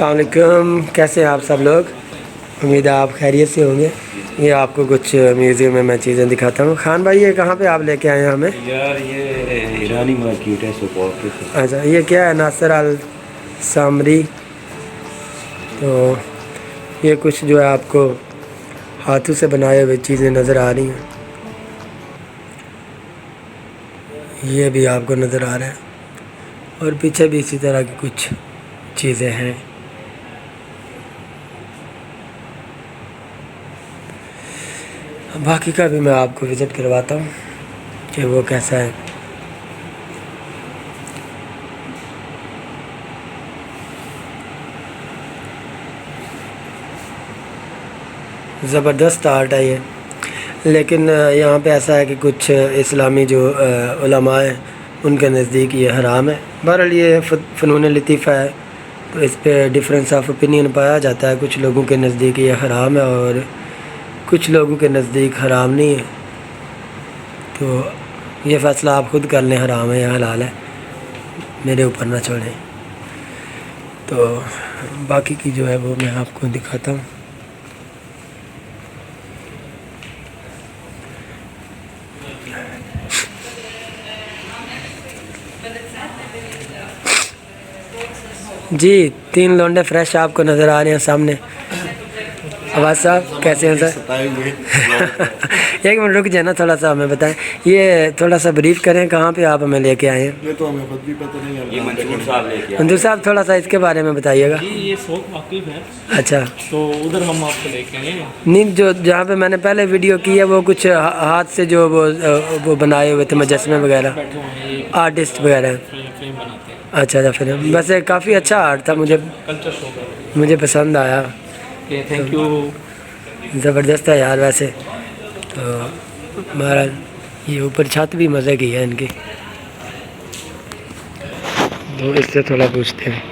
अस्सलाम वालेकुम, कैसे हैं आप सब लोग। उम्मीद है आप खैरियत से होंगे। ये आपको कुछ म्यूज़ियम में मैं चीज़ें दिखाता हूँ। खान भाई, ये कहाँ पे आप लेके आए हैं हमें? यार ये ईरानी मार्केट है सुपौल के। अच्छा, ये क्या है? नासिर अल सामरी। तो ये कुछ जो है आपको हाथों से बनाए हुए चीज़ें नज़र आ रही हैं। ये भी आपको नज़र आ रहा है और पीछे भी इसी तरह की कुछ चीज़ें हैं। बाकी का भी मैं आपको विज़िट करवाता हूँ कि वो कैसा है। ज़बरदस्त आर्ट है ये, लेकिन यहाँ पे ऐसा है कि कुछ इस्लामी जो उलमा हैं उनके नज़दीक ये हराम है। बहरहाल ये फ़नून लतीफ़ा है, तो इस पे डिफरेंस ऑफ ओपिनियन पाया जाता है। कुछ लोगों के नज़दीक ये हराम है और कुछ लोगों के नज़दीक हराम नहीं है। तो ये फ़ैसला आप ख़ुद कर लें, हराम है या हलाल है, मेरे ऊपर ना छोड़ें। तो बाकी की जो है वो मैं आपको दिखाता हूँ। जी, 3 लौंडे फ्रेश आपको नज़र आ रहे हैं सामने। आवाज़ साहब कैसे हैं सर? एक मिनट रुक जाए ना, थोड़ा सा हमें बताएं, ये थोड़ा सा ब्रीफ करें, कहाँ पे आप हमें लेके आए हैं? ये तो हमें खुद भी पता नहीं है। ये मंसूर साहब लेके आए। मंजूर साहब, थोड़ा सा इसके बारे में बताइएगा। जी, ये शौक वाकिफ है, अच्छा, तो उधर हम आपको लेके आए हैं। नहीं, जो जहाँ पे मैंने पहले वीडियो की है वो कुछ हाथ से जो वो बनाए हुए थे मुजस्मे वगैरह, बैठे हुए हैं, ये आर्टिस्ट वगैरह। फ्रेम बनाते हैं। अच्छा अच्छा, फिर वैसे काफ़ी अच्छा आर्ट था, कल्चर शौक है। मुझे पसंद आया। Thank you. ज़बरदस्त है यार वैसे। तो महाराज, ये ऊपर छत भी मज़े की है इनकी। तो इससे थोड़ा पूछते हैं।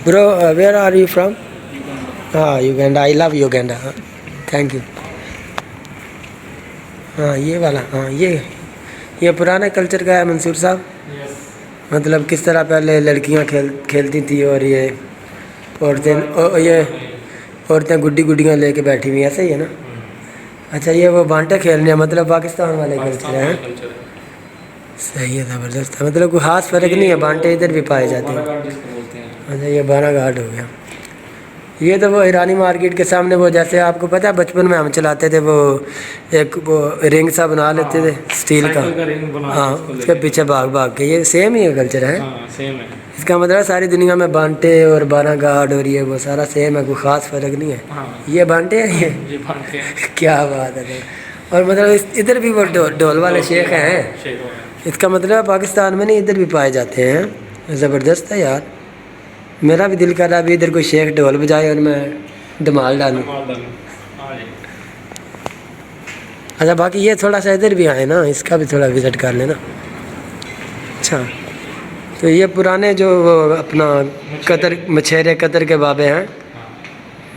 Bro, where are you from? हाँ, युगांडा। I love Uganda. हाँ, थैंक यू। हाँ, ये वाला, हाँ, ये पुराने कल्चर का है मंसूर साहब। मतलब किस तरह पहले लड़कियां खेलती थी और ये औरतें गुड्डी गुड्डियाँ लेके बैठी हुई, ऐसा ही है ना? अच्छा, ये वो बांटे खेलने हैं, मतलब पाकिस्तान वाले कल्चर हैं। सही है, ज़बरदस्त है। मतलब कोई ख़ास फ़र्क नहीं है, बांटे इधर भी पाए जाते हैं। अच्छा, ये बाना घाट हो गया। ये तो वो ईरानी मार्केट के सामने, वो जैसे आपको पता है बचपन में हम चलाते थे, वो एक वो रिंग सा बना लेते थे स्टील का। हाँ, उसके पीछे भाग भाग के, ये सेम ही कल्चर है। सेम है। इसका मतलब सारी दुनिया में बांटे और बाना घाट और ये वो सारा सेम है, कोई ख़ास फ़र्क नहीं है। ये बांटे हैं, ये बांटे हैं। क्या बात है। और मतलब इधर भी वो ढोल वाले शेख हैं। इसका मतलब पाकिस्तान में नहीं, इधर भी पाए जाते हैं। ज़बरदस्त है यार, मेरा भी दिल कर रहा है अभी इधर कोई शेख ढोल बजाए और मैं धमाल डालूँ। अच्छा, बाकी ये थोड़ा सा इधर भी आए ना, इसका भी थोड़ा विज़िट कर लेना। अच्छा, तो ये पुराने जो वो अपना मछेरे कतर के बाबे हैं।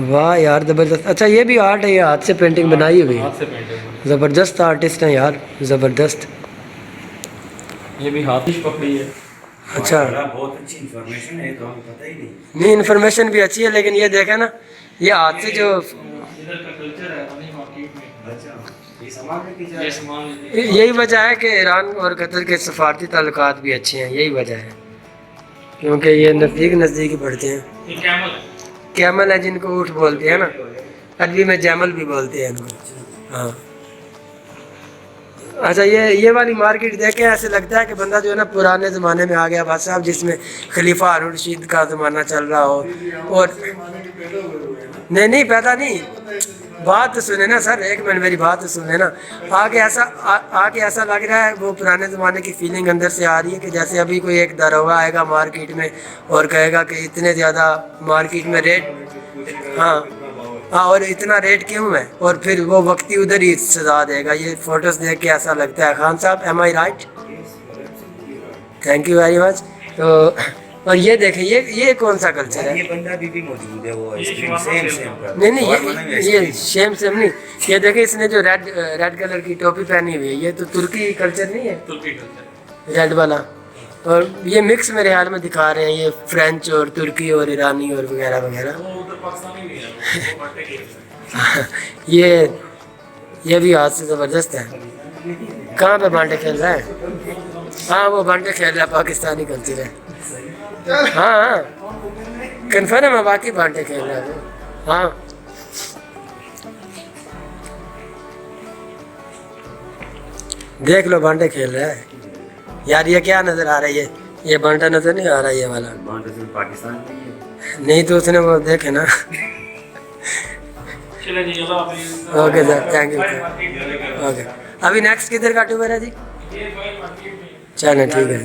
वाह यार, ज़बरदस्त। अच्छा, ये भी आर्ट है, ये हाथ से पेंटिंग बनाई हुई है। ज़बरदस्त आर्टिस्ट हैं यार, ज़बरदस्त। ये भी हाथ ही पकड़ी है। अच्छा, बहुत अच्छी इन्फॉर्मेशन है, तो हमें पता ही नहीं। नहीं, इन्फॉर्मेशन भी अच्छी है, लेकिन ये देखे ना, ये हाथ से जो इधर का कल्चर है ईरानी मार्केट में। अच्छा, ये सामान लेके जा ये सामान यही वजह है कि ईरान और कतर के सफारती ताल्लुकात भी अच्छे हैं, यही वजह है, क्योंकि ये नज़दीक ही पड़ते हैं। ये कैमल है। कैमल है, जिनको ऊँट बोलते हैं ना, अरबी में जैमल भी बोलते हैं इनको। हाँ। अच्छा, ये वाली मार्केट देख के ऐसे लगता है कि बंदा जो है ना पुराने ज़माने में आ गया भाई साहब, जिसमें खलीफा हारून रशीद का ज़माना चल रहा हो। और नहीं, पैदा नहीं, बात तो सुने ना सर, एक मिनट मेरी बात तो सुने ना। आके ऐसा लग रहा है, वो पुराने ज़माने की फीलिंग अंदर से आ रही है कि जैसे अभी कोई एक दरोगा आएगा मार्केट में और कहेगा कि इतने ज़्यादा मार्केट में रेट। हाँ, और इतना रेट क्यों है, और फिर वो वक्ती उधर ही सजा देगा। ये फ़ोटोज़ देख के ऐसा लगता है। खान साहब, am I right? Thank you very much. तो और ये देखें, ये कौन सा कल्चर है? ये बंदा भी मौजूद है, वो सेम का। नहीं, ये सेम नहीं। ये देखें, इसने जो रेड कलर की टोपी पहनी हुई है, ये तो तुर्की कल्चर नहीं है? तुर्की कल्चर। रेड वाला اور یہ مکس میرے خیال میں دکھا رہے ہیں، یہ فرینچ اور ترکی اور ایرانی اور وغیرہ وغیرہ. وہ ادھر پاکستانی نہیں ہے، وہ بانٹے کھیلتے ہیں. یہ بھی ہاتھ سے زبردست ہے. کہاں پہ بانٹے کھیل رہا ہے؟ ہاں وہ بانٹے کھیل رہا ہے، پاکستانی کلچر ہے. ہاں ہاں کنفرم ہے، باقی بانٹے کھیل رہا ہے. ہاں دیکھ لو بانٹے کھیل رہا ہے. یار یہ کیا نظر آ رہی ہے؟ یہ بانٹا نظر نہیں آ رہا یہ والا؟ بانٹا صرف پاکستان میں ہی ہے. نہیں تو اس نے وہ دیکھے نا. چلے جی اللہ حافظ. Okay sir thank you. Market okay ابھی نیکسٹ کدھر کا ٹور ہے جی؟ یہ بھائی مارکیٹ میں چلیں ٹھیک ہے.